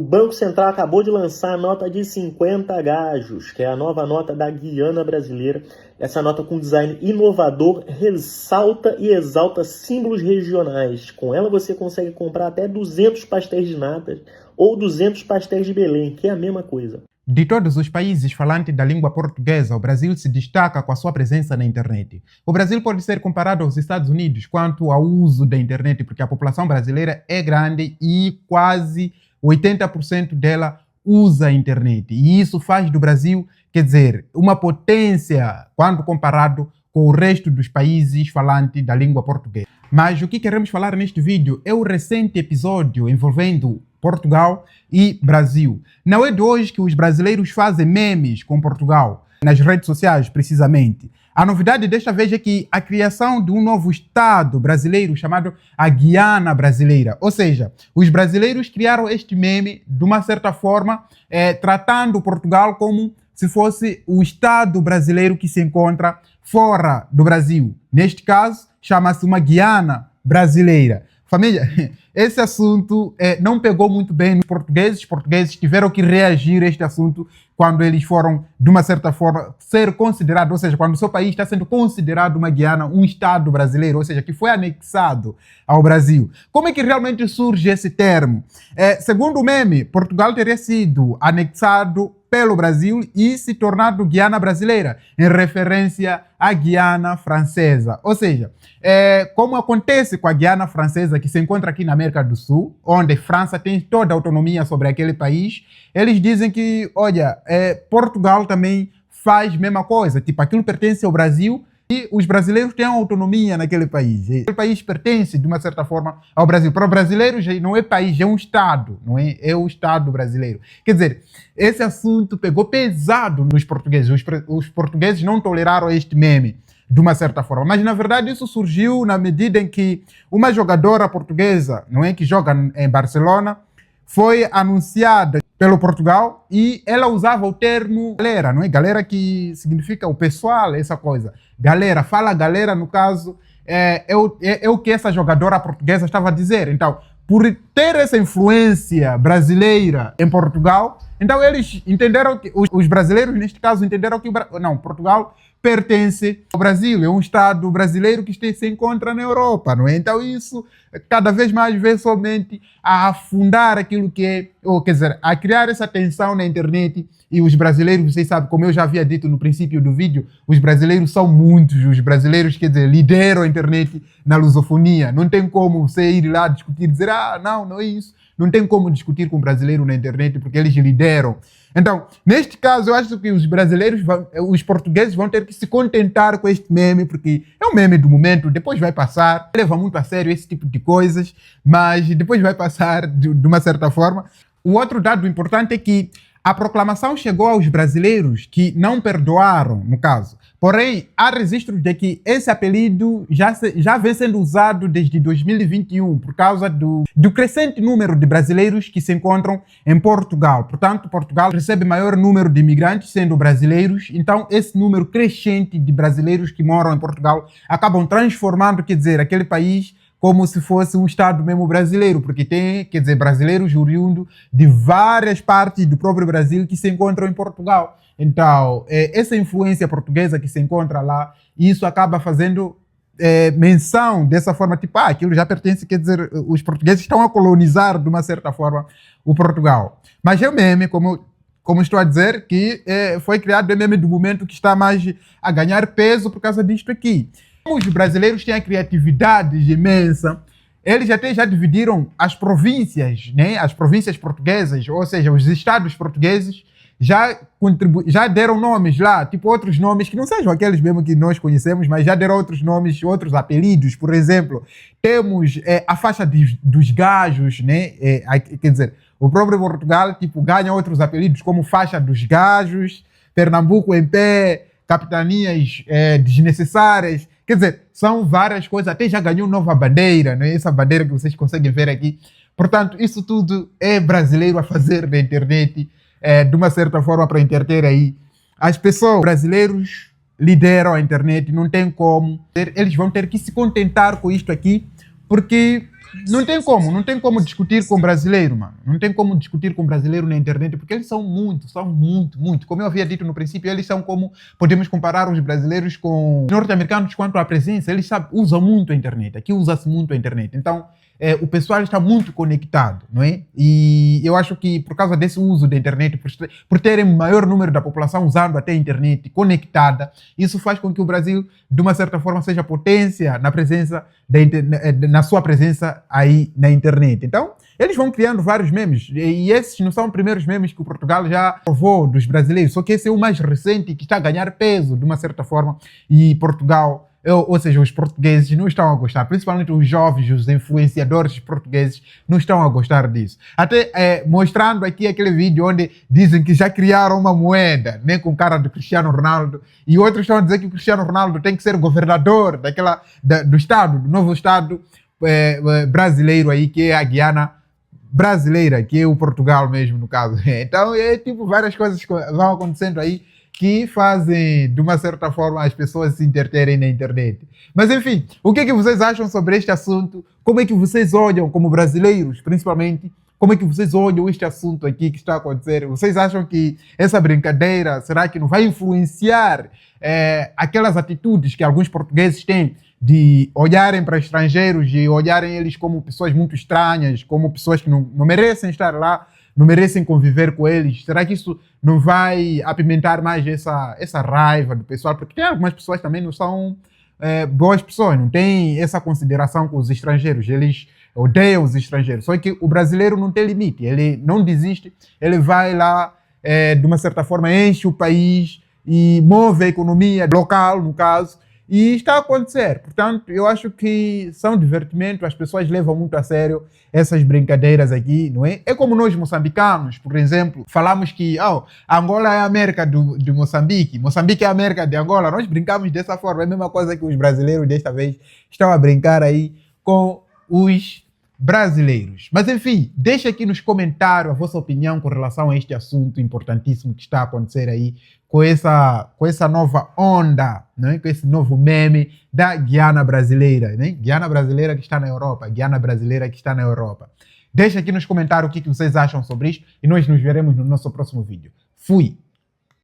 O Banco Central acabou de lançar a nota de 50 gajos, que é a nova nota da Guiana brasileira. Essa nota com design inovador ressalta e exalta símbolos regionais. Com ela você consegue comprar até 200 pastéis de natas ou 200 pastéis de Belém, que é a mesma coisa. De todos os países falantes da língua portuguesa, o Brasil se destaca com a sua presença na internet. O Brasil pode ser comparado aos Estados Unidos quanto ao uso da internet, porque a população brasileira é grande e quase 80% dela usa a internet. E isso faz do Brasil, quer dizer, uma potência quando comparado com o resto dos países falantes da língua portuguesa. Mas o que queremos falar neste vídeo é o recente episódio envolvendo Portugal e Brasil. Não é de hoje que os brasileiros fazem memes com Portugal, nas redes sociais precisamente. A novidade desta vez é que a criação de um novo Estado brasileiro chamado a Guiana Brasileira. Ou seja, os brasileiros criaram este meme de uma certa forma, tratando Portugal como se fosse o Estado brasileiro que se encontra fora do Brasil. Neste caso, chama-se uma Guiana Brasileira. Família, esse assunto não pegou muito bem nos portugueses. Os portugueses tiveram que reagir a este assunto quando eles foram, de uma certa forma, ser considerados, ou seja, quando o seu país está sendo considerado uma Guiana, um Estado brasileiro, ou seja, que foi anexado ao Brasil. Como é que realmente surge esse termo? Segundo o meme, Portugal teria sido anexado pelo Brasil e se tornado Guiana Brasileira, em referência à Guiana Francesa. Ou seja, como acontece com a Guiana Francesa, que se encontra aqui na América do Sul, onde a França tem toda a autonomia sobre aquele país, eles dizem que, olha, Portugal também faz a mesma coisa, tipo, aquilo pertence ao Brasil e os brasileiros têm autonomia naquele país. Aquele país pertence, de uma certa forma, ao Brasil. Para os brasileiros não é país, é um Estado, não é? É o Estado brasileiro. Quer dizer, esse assunto pegou pesado nos portugueses. Os portugueses não toleraram este meme, de uma certa forma. Mas, na verdade, isso surgiu na medida em que uma jogadora portuguesa, não é, que joga em Barcelona, foi anunciada pelo Portugal e ela usava o termo galera, não é? Galera que significa o pessoal, essa coisa. Galera, fala galera, no caso, é o que essa jogadora portuguesa estava a dizer. Então, por ter essa influência brasileira em Portugal, então eles entenderam que, os brasileiros neste caso, entenderam que Portugal pertence ao Brasil, é um Estado brasileiro que se encontra na Europa, não é? Então isso cada vez mais vem somente a afundar aquilo que é, ou quer dizer, a criar essa tensão na internet. E os brasileiros, vocês sabem, como eu já havia dito no princípio do vídeo, os brasileiros são muitos, os brasileiros, quer dizer, lideram a internet na lusofonia. Não tem como você ir lá discutir, dizer, não é isso. Não tem como discutir com o brasileiro na internet porque eles lideram. Então, neste caso, eu acho que os portugueses vão ter que se contentar com este meme, porque é um meme do momento, depois vai passar, leva muito a sério esse tipo de coisas, mas depois vai passar de uma certa forma. O outro dado importante é que a proclamação chegou aos brasileiros que não perdoaram, no caso. Porém, há registros de que esse apelido já vem sendo usado desde 2021 por causa do crescente número de brasileiros que se encontram em Portugal. Portanto, Portugal recebe maior número de imigrantes sendo brasileiros. Então, esse número crescente de brasileiros que moram em Portugal acabam transformando, quer dizer, aquele país como se fosse um Estado mesmo brasileiro, porque tem, quer dizer, brasileiros oriundos de várias partes do próprio Brasil que se encontram em Portugal. Então, essa influência portuguesa que se encontra lá, isso acaba fazendo menção dessa forma, tipo, aquilo já pertence, quer dizer, os portugueses estão a colonizar, de uma certa forma, o Portugal. Mas é o meme, como estou a dizer, que foi criado, é meme do momento que está mais a ganhar peso por causa disto aqui. Como os brasileiros têm a criatividade imensa, eles até já dividiram as províncias, né? As províncias portuguesas, ou seja, os estados portugueses, já deram nomes lá, tipo outros nomes que não sejam aqueles mesmo que nós conhecemos, mas já deram outros nomes, outros apelidos. Por exemplo, temos a faixa dos gajos, né? Quer dizer, o próprio Portugal tipo, ganha outros apelidos como faixa dos gajos, Pernambuco em pé, capitanias desnecessárias. Quer dizer, são várias coisas, até já ganhou nova bandeira, né? Essa bandeira que vocês conseguem ver aqui. Portanto, isso tudo é brasileiro a fazer na internet, de uma certa forma para entreter aí as pessoas. Brasileiros lideram a internet, não tem como. Eles vão ter que se contentar com isto aqui, porque não tem como discutir com o brasileiro, mano. Não tem como discutir com o brasileiro na internet, porque eles são muito. Como eu havia dito no princípio, eles são como, podemos comparar os brasileiros com os norte-americanos quanto à presença, eles usam muito a internet, aqui usa-se muito a internet. Então, o pessoal está muito conectado, não é? E eu acho que por causa desse uso da internet, por terem maior número da população usando até a internet conectada, isso faz com que o Brasil, de uma certa forma, seja potência na presença na sua presença aí na internet. Então, eles vão criando vários memes, e esses não são os primeiros memes que o Portugal já provou dos brasileiros, só que esse é o mais recente que está a ganhar peso, de uma certa forma, e Portugal... Ou seja, os portugueses não estão a gostar, principalmente os jovens, os influenciadores portugueses não estão a gostar disso. Até mostrando aqui aquele vídeo onde dizem que já criaram uma moeda, né, com cara do Cristiano Ronaldo, e outros estão a dizer que o Cristiano Ronaldo tem que ser governador do estado, do novo estado brasileiro aí, que é a Guiana brasileira, que é o Portugal mesmo, no caso. Então, tipo, várias coisas vão acontecendo aí que fazem, de uma certa forma, as pessoas se entreterem na internet. Mas, enfim, o que vocês acham sobre este assunto? Como é que vocês olham, como brasileiros, principalmente, como é que vocês olham este assunto aqui que está a acontecer? Vocês acham que essa brincadeira, será que não vai influenciar aquelas atitudes que alguns portugueses têm de olharem para estrangeiros e olharem eles como pessoas muito estranhas, como pessoas que não merecem estar lá, não merecem conviver com eles? Será que isso não vai apimentar mais essa raiva do pessoal? Porque tem algumas pessoas também não são boas pessoas, não têm essa consideração com os estrangeiros, eles odeiam os estrangeiros. Só que o brasileiro não tem limite, ele não desiste, ele vai lá, de uma certa forma, enche o país e move a economia local, no caso, e está a acontecer. Portanto, eu acho que são divertimento, as pessoas levam muito a sério essas brincadeiras aqui, não é? É como nós moçambicanos, por exemplo, falamos que Angola é a América de Moçambique, Moçambique é a América de Angola, nós brincamos dessa forma, é a mesma coisa que os brasileiros desta vez estão a brincar aí com os brasileiros. Mas enfim, deixa aqui nos comentários a vossa opinião com relação a este assunto importantíssimo que está a acontecer aí com essa nova onda, né? Com esse novo meme da Guiana brasileira, né? Guiana brasileira que está na Europa, Guiana brasileira que está na Europa. Deixa aqui nos comentários o que vocês acham sobre isto e nós nos veremos no nosso próximo vídeo. Fui!